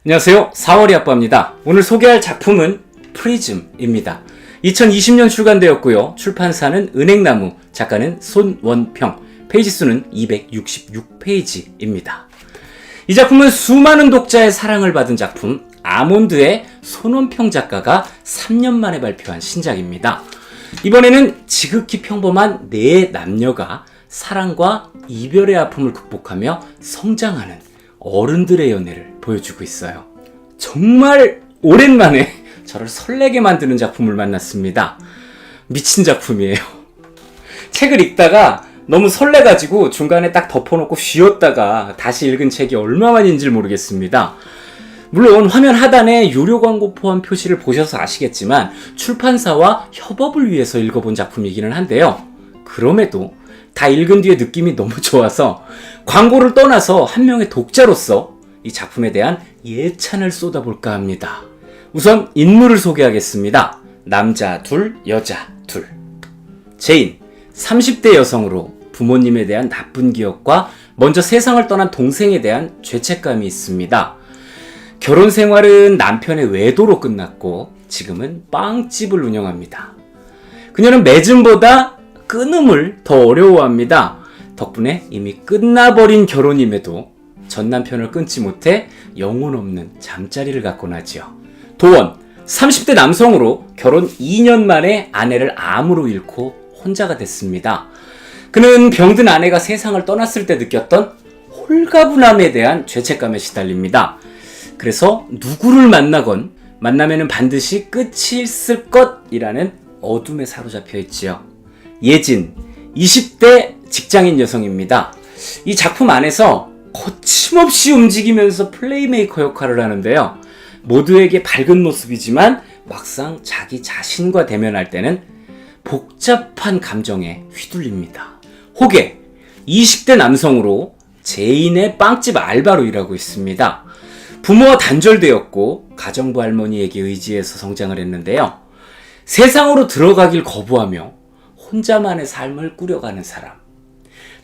안녕하세요. 4월이 아빠입니다. 오늘 소개할 작품은 프리즘입니다. 2020년 출간되었고요. 출판사는 은행나무, 작가는 손원평, 페이지 수는 266페이지입니다. 이 작품은 수많은 독자의 사랑을 받은 작품 아몬드의 손원평 작가가 3년 만에 발표한 신작입니다. 이번에는 지극히 평범한 네 남녀가 사랑과 이별의 아픔을 극복하며 성장하는 어른들의 연애를 보여주고 있어요. 정말 오랜만에 저를 설레게 만드는 작품을 만났습니다. 미친 작품이에요. 책을 읽다가 너무 설레가지고 중간에 딱 덮어놓고 쉬었다가 다시 읽은 책이 얼마만인지 모르겠습니다. 물론 화면 하단에 유료 광고 포함 표시를 보셔서 아시겠지만 출판사와 협업을 위해서 읽어본 작품이기는 한데요. 그럼에도 다 읽은 뒤에 느낌이 너무 좋아서 광고를 떠나서 한 명의 독자로서 이 작품에 대한 예찬을 쏟아볼까 합니다. 우선 인물을 소개하겠습니다. 남자 둘, 여자 둘. 제인, 30대 여성으로 부모님에 대한 나쁜 기억과 먼저 세상을 떠난 동생에 대한 죄책감이 있습니다. 결혼 생활은 남편의 외도로 끝났고 지금은 빵집을 운영합니다. 그녀는 맺음보다 끊음을 더 어려워합니다. 덕분에 이미 끝나버린 결혼임에도 전 남편을 끊지 못해 영혼 없는 잠자리를 갖곤 하지요. 도원, 30대 남성으로 결혼 2년 만에 아내를 암으로 잃고 혼자가 됐습니다. 그는 병든 아내가 세상을 떠났을 때 느꼈던 홀가분함에 대한 죄책감에 시달립니다. 그래서 누구를 만나건 만나면은 반드시 끝이 있을 것이라는 어둠에 사로잡혀 있지요. 예진, 20대 직장인 여성입니다. 이 작품 안에서 거침없이 움직이면서 플레이메이커 역할을 하는데요. 모두에게 밝은 모습이지만 막상 자기 자신과 대면할 때는 복잡한 감정에 휘둘립니다. 호계, 20대 남성으로 제인의 빵집 알바로 일하고 있습니다. 부모와 단절되었고 가정부 할머니에게 의지해서 성장을 했는데요. 세상으로 들어가길 거부하며 혼자만의 삶을 꾸려가는 사람.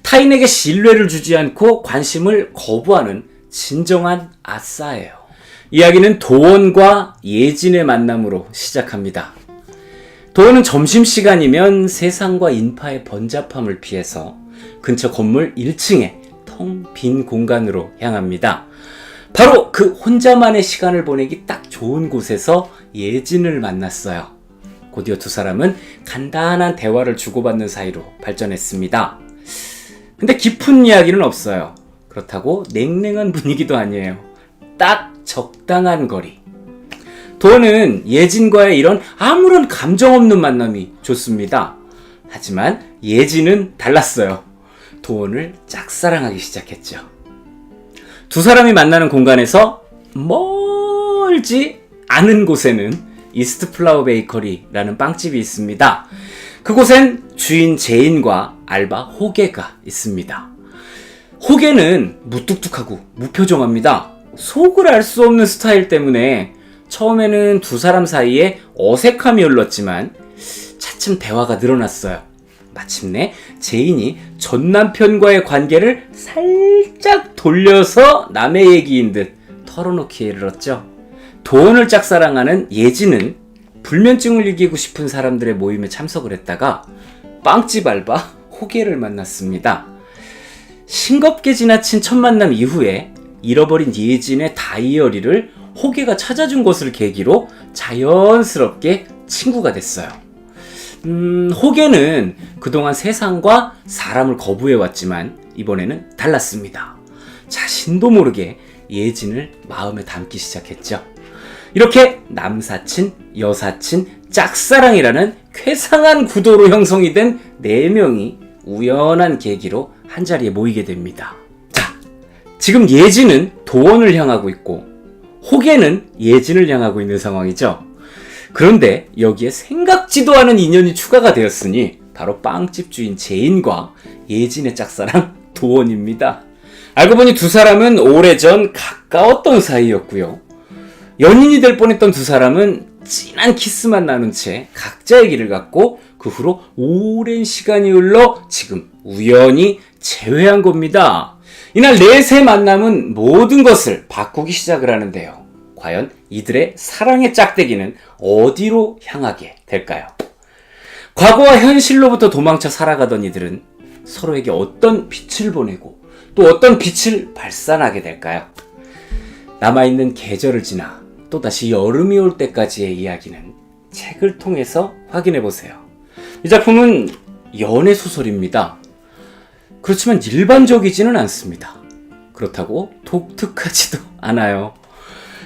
타인에게 신뢰를 주지 않고 관심을 거부하는 진정한 아싸예요. 이야기는 도원과 예진의 만남으로 시작합니다. 도원은 점심시간이면 세상과 인파의 번잡함을 피해서 근처 건물 1층에 텅 빈 공간으로 향합니다. 바로 그 혼자만의 시간을 보내기 딱 좋은 곳에서 예진을 만났어요. 곧이어 두 사람은 간단한 대화를 주고받는 사이로 발전했습니다. 근데 깊은 이야기는 없어요. 그렇다고 냉랭한 분위기도 아니에요. 딱 적당한 거리. 도원은 예진과의 이런 아무런 감정 없는 만남이 좋습니다. 하지만 예진은 달랐어요. 도원을 짝사랑하기 시작했죠. 두 사람이 만나는 공간에서 멀지 않은 곳에는 이스트 플라워 베이커리라는 빵집이 있습니다. 그곳엔 주인 제인과 알바 호계가 있습니다. 호계는 무뚝뚝하고 무표정합니다. 속을 알 수 없는 스타일 때문에 처음에는 두 사람 사이에 어색함이 흘렀지만 차츰 대화가 늘어났어요. 마침내 제인이 전 남편과의 관계를 살짝 돌려서 남의 얘기인 듯 털어놓기에 이르렀죠. 도원을 짝사랑하는 예진은 불면증을 이기고 싶은 사람들의 모임에 참석을 했다가 빵집 알바 호계를 만났습니다. 싱겁게 지나친 첫 만남 이후에 잃어버린 예진의 다이어리를 호계가 찾아준 것을 계기로 자연스럽게 친구가 됐어요. 호계는 그동안 세상과 사람을 거부해왔지만 이번에는 달랐습니다. 자신도 모르게 예진을 마음에 담기 시작했죠. 이렇게 남사친, 여사친, 짝사랑이라는 쾌상한 구도로 형성이 된 4명이 우연한 계기로 한자리에 모이게 됩니다. 자, 지금 예진은 도원을 향하고 있고 호계는 예진을 향하고 있는 상황이죠. 그런데 여기에 생각지도 않은 인연이 추가가 되었으니 바로 빵집 주인 제인과 예진의 짝사랑 도원입니다. 알고 보니 두 사람은 오래전 가까웠던 사이였고요. 연인이 될 뻔했던 두 사람은 진한 키스만 나눈 채 각자의 길을 갔고 그 후로 오랜 시간이 흘러 지금 우연히 재회한 겁니다. 이날 넷의 만남은 모든 것을 바꾸기 시작을 하는데요. 과연 이들의 사랑의 짝대기는 어디로 향하게 될까요? 과거와 현실로부터 도망쳐 살아가던 이들은 서로에게 어떤 빛을 보내고 또 어떤 빛을 발산하게 될까요? 남아있는 계절을 지나 또다시 여름이 올 때까지의 이야기는 책을 통해서 확인해보세요. 이 작품은 연애소설입니다. 그렇지만 일반적이지는 않습니다. 그렇다고 독특하지도 않아요.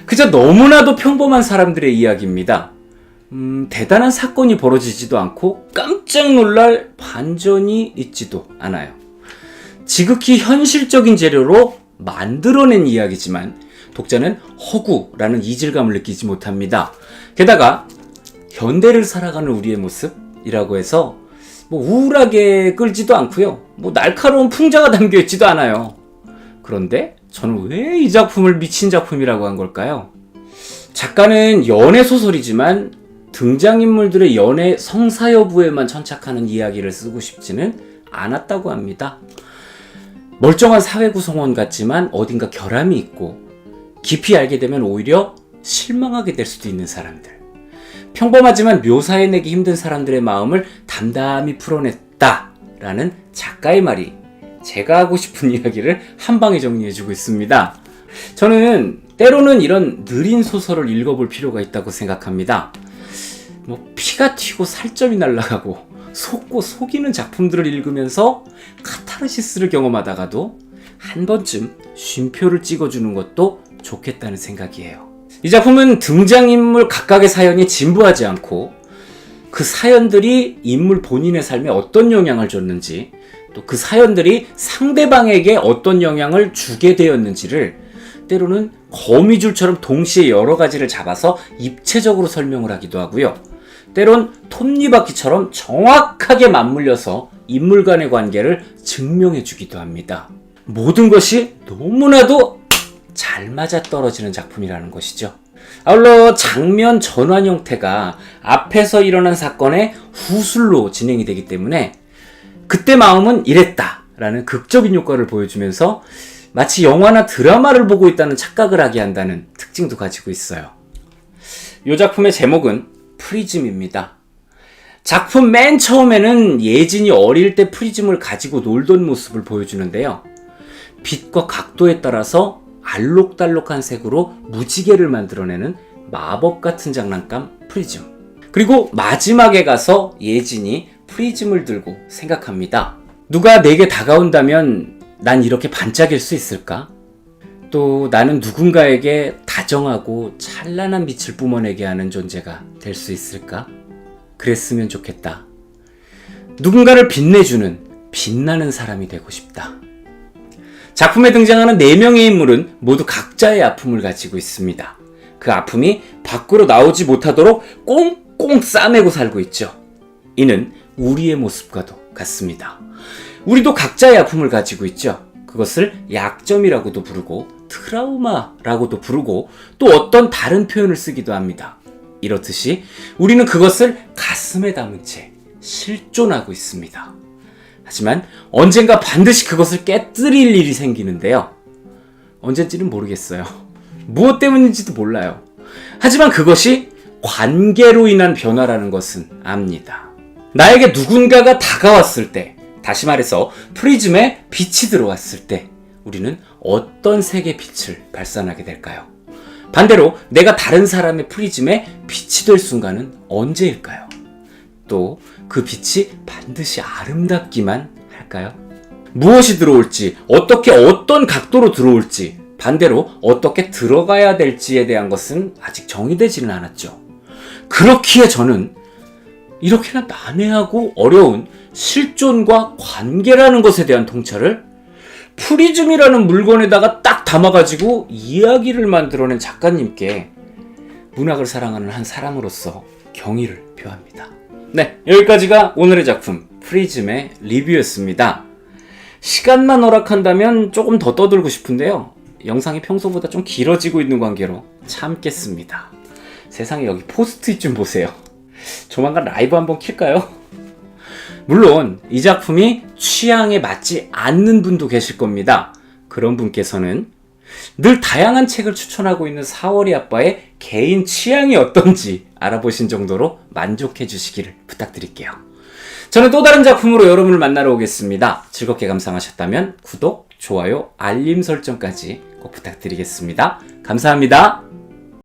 그저 너무나도 평범한 사람들의 이야기입니다. 대단한 사건이 벌어지지도 않고 깜짝 놀랄 반전이 있지도 않아요. 지극히 현실적인 재료로 만들어낸 이야기지만 독자는 허구라는 이질감을 느끼지 못합니다. 게다가 현대를 살아가는 우리의 모습이라고 해서 우울하게 끌지도 않고요. 날카로운 풍자가 담겨있지도 않아요. 그런데 저는 왜 이 작품을 미친 작품이라고 한 걸까요? 작가는 연애소설이지만 등장인물들의 연애 성사 여부에만 천착하는 이야기를 쓰고 싶지는 않았다고 합니다. 멀쩡한 사회 구성원 같지만 어딘가 결함이 있고 깊이 알게 되면 오히려 실망하게 될 수도 있는 사람들. 평범하지만 묘사해내기 힘든 사람들의 마음을 담담히 풀어냈다라는 작가의 말이 제가 하고 싶은 이야기를 한 방에 정리해주고 있습니다. 저는 때로는 이런 느린 소설을 읽어볼 필요가 있다고 생각합니다. 피가 튀고 살점이 날아가고 속고 속이는 작품들을 읽으면서 카타르시스를 경험하다가도 한 번쯤 쉼표를 찍어주는 것도 좋겠다는 생각이에요. 이 작품은 등장인물 각각의 사연이 진부하지 않고 그 사연들이 인물 본인의 삶에 어떤 영향을 줬는지 또 그 사연들이 상대방에게 어떤 영향을 주게 되었는지를 때로는 거미줄처럼 동시에 여러 가지를 잡아서 입체적으로 설명을 하기도 하고요. 때론 톱니바퀴처럼 정확하게 맞물려서 인물 간의 관계를 증명해 주기도 합니다. 모든 것이 너무나도 잘 맞아떨어지는 작품이라는 것이죠. 아울러 장면 전환 형태가 앞에서 일어난 사건의 후술로 진행이 되기 때문에 그때 마음은 이랬다라는 극적인 효과를 보여주면서 마치 영화나 드라마를 보고 있다는 착각을 하게 한다는 특징도 가지고 있어요. 이 작품의 제목은 프리즘입니다. 작품 맨 처음에는 예진이 어릴 때 프리즘을 가지고 놀던 모습을 보여주는데요. 빛과 각도에 따라서 알록달록한 색으로 무지개를 만들어내는 마법 같은 장난감 프리즘. 그리고 마지막에 가서 예진이 프리즘을 들고 생각합니다. 누가 내게 다가온다면 난 이렇게 반짝일 수 있을까? 또 나는 누군가에게 다정하고 찬란한 빛을 뿜어내게 하는 존재가 될 수 있을까? 그랬으면 좋겠다. 누군가를 빛내주는 빛나는 사람이 되고 싶다. 작품에 등장하는 4명의 인물은 모두 각자의 아픔을 가지고 있습니다. 그 아픔이 밖으로 나오지 못하도록 꽁꽁 싸매고 살고 있죠. 이는 우리의 모습과도 같습니다. 우리도 각자의 아픔을 가지고 있죠. 그것을 약점이라고도 부르고 트라우마라고도 부르고 또 어떤 다른 표현을 쓰기도 합니다. 이렇듯이 우리는 그것을 가슴에 담은 채 실존하고 있습니다. 하지만 언젠가 반드시 그것을 깨뜨릴 일이 생기는데요. 언젠지는 모르겠어요. 무엇 때문인지도 몰라요. 하지만 그것이 관계로 인한 변화라는 것은 압니다. 나에게 누군가가 다가왔을 때, 다시 말해서 프리즘에 빛이 들어왔을 때 우리는 어떤 색의 빛을 발산하게 될까요? 반대로 내가 다른 사람의 프리즘에 빛이 될 순간은 언제일까요? 또 그 빛이 반드시 아름답기만 할까요? 무엇이 들어올지, 어떻게 어떤 각도로 들어올지, 반대로 어떻게 들어가야 될지에 대한 것은 아직 정의되지는 않았죠. 그렇기에 저는 이렇게나 난해하고 어려운 실존과 관계라는 것에 대한 통찰을 프리즘이라는 물건에다가 딱 담아가지고 이야기를 만들어낸 작가님께 문학을 사랑하는 한 사람으로서 경의를 표합니다. 네, 여기까지가 오늘의 작품 프리즘의 리뷰였습니다. 시간만 허락한다면 조금 더 떠들고 싶은데요. 영상이 평소보다 좀 길어지고 있는 관계로 참겠습니다. 세상에, 여기 포스트잇 좀 보세요. 조만간 라이브 한번 킬까요? 물론 이 작품이 취향에 맞지 않는 분도 계실 겁니다. 그런 분께서는 늘 다양한 책을 추천하고 있는 사월이 아빠의 개인 취향이 어떤지 알아보신 정도로 만족해 주시기를 부탁드릴게요. 저는 또 다른 작품으로 여러분을 만나러 오겠습니다. 즐겁게 감상하셨다면 구독, 좋아요, 알림 설정까지 꼭 부탁드리겠습니다. 감사합니다.